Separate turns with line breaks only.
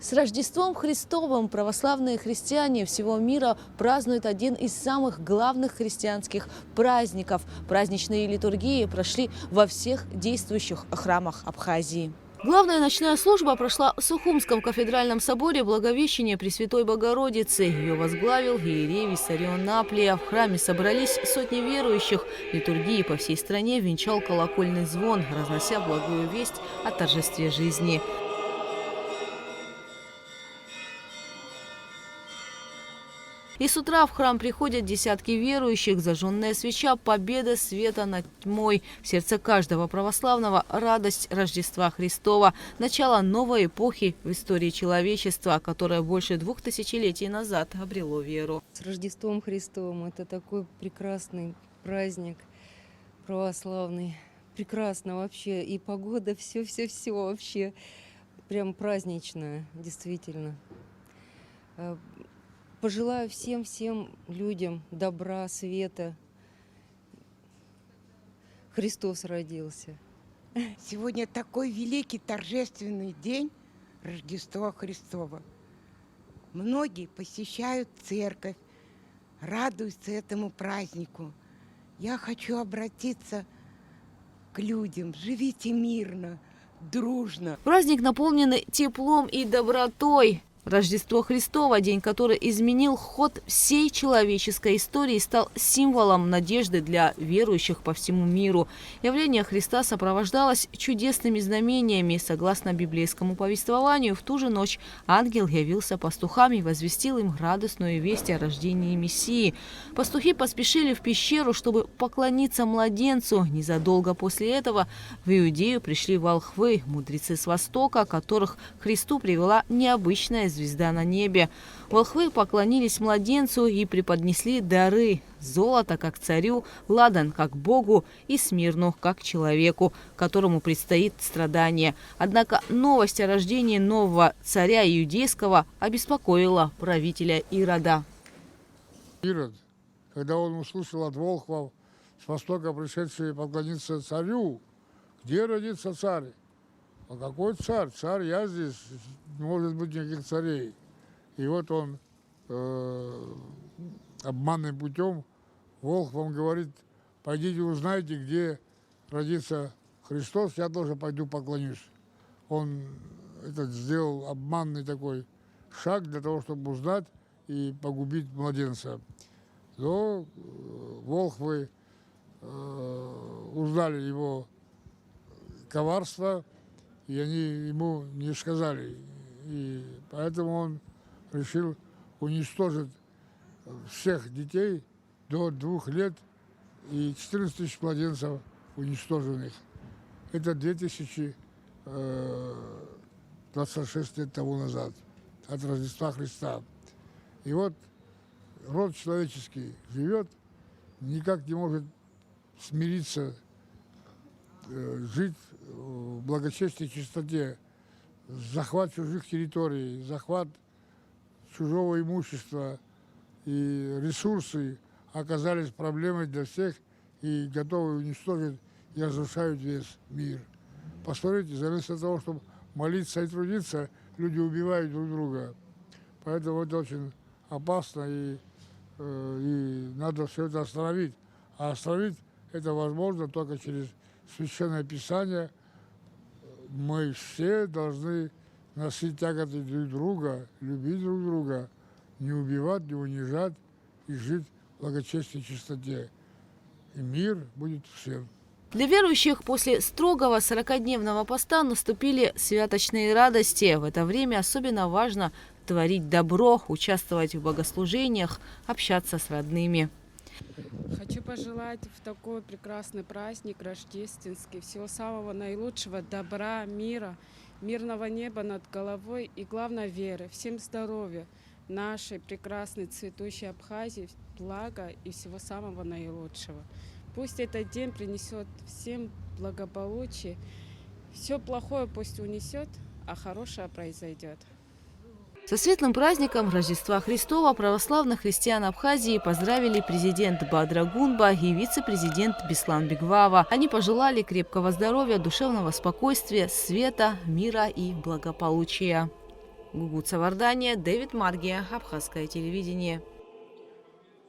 С Рождеством Христовым православные христиане всего мира празднуют один из самых главных христианских праздников. Праздничные литургии прошли во всех действующих храмах Абхазии. Главная ночная служба прошла в Сухумском кафедральном соборе Благовещения Пресвятой Богородицы. Ее возглавил иерей Виссарион Наплия. В храме собрались сотни верующих. Литургии по всей стране венчал колокольный звон, разнося благую весть о торжестве жизни. И с утра в храм приходят десятки верующих. Зажженная свеча – победа света над тьмой. В сердце каждого православного – радость Рождества Христова. Начало новой эпохи в истории человечества, которое больше 2000 летий назад обрело веру.
С Рождеством Христовым. Это такой прекрасный праздник православный. Прекрасно вообще. И погода, все вообще. Прям праздничная, действительно. Пожелаю всем людям добра, света. Христос родился.
Сегодня такой великий торжественный день Рождества Христова. Многие посещают церковь, радуются этому празднику. Я хочу обратиться к людям. Живите мирно, дружно.
Праздник наполнен теплом и добротой. Рождество Христово – день, который изменил ход всей человеческой истории и стал символом надежды для верующих по всему миру. Явление Христа сопровождалось чудесными знамениями. Согласно библейскому повествованию, в ту же ночь ангел явился пастухам и возвестил им радостную весть о рождении Мессии. Пастухи поспешили в пещеру, чтобы поклониться младенцу. Незадолго после этого в Иудею пришли волхвы, мудрецы с Востока, которых к Христу привела необычная звезда на небе. Волхвы поклонились младенцу и преподнесли дары: золото как царю, ладан как Богу и смирну как человеку, которому предстоит страдание. Однако новость о рождении нового царя иудейского обеспокоила правителя Ирода.
Ирод, когда он услышал от волхвов с востока пришедшие поклониться царю, где родится царь? А какой царь? Царь я здесь, не может быть никаких царей. И вот он обманным путем волхвам говорит: пойдите узнайте, где родится Христос, я тоже пойду поклонюсь. Он сделал обманный такой шаг для того, чтобы узнать и погубить младенца. Но волхвы узнали его коварство, и они ему не сказали. И поэтому он решил уничтожить всех детей до 2 лет, и 14 тысяч младенцев уничтоженных. Это 2026 лет тому назад, от Рождества Христа. И вот род человеческий живет, никак не может смириться, жить в благочестии и чистоте. Захват чужих территорий, захват чужого имущества и ресурсы оказались проблемой для всех и готовы уничтожить и разрушают весь мир. Посмотрите, вместо того, чтобы молиться и трудиться, люди убивают друг друга. Поэтому это очень опасно, и надо все это остановить. А остановить это возможно только через Священное Писание. Мы все должны носить тяготы друг друга, любить друг друга, не убивать, не унижать и жить в благочестии и чистоте. И мир будет всем.
Для верующих после строгого 40-дневного поста наступили святочные радости. В это время особенно важно творить добро, участвовать в богослужениях, общаться с родными.
Хочу пожелать в такой прекрасный праздник рождественский всего самого наилучшего, добра, мира, мирного неба над головой и, главное, веры. Всем здоровья нашей прекрасной цветущей Абхазии, блага и всего самого наилучшего. Пусть этот день принесет всем благополучие. Все плохое пусть унесет, а хорошее произойдет.
Со светлым праздником Рождества Христова православных христиан Абхазии поздравили президент Бадра Гунба и вице-президент Беслан Бигвава. Они пожелали крепкого здоровья, душевного спокойствия, света, мира и благополучия. Гугуца Вардания, Дэвид Маргия, Абхазское телевидение.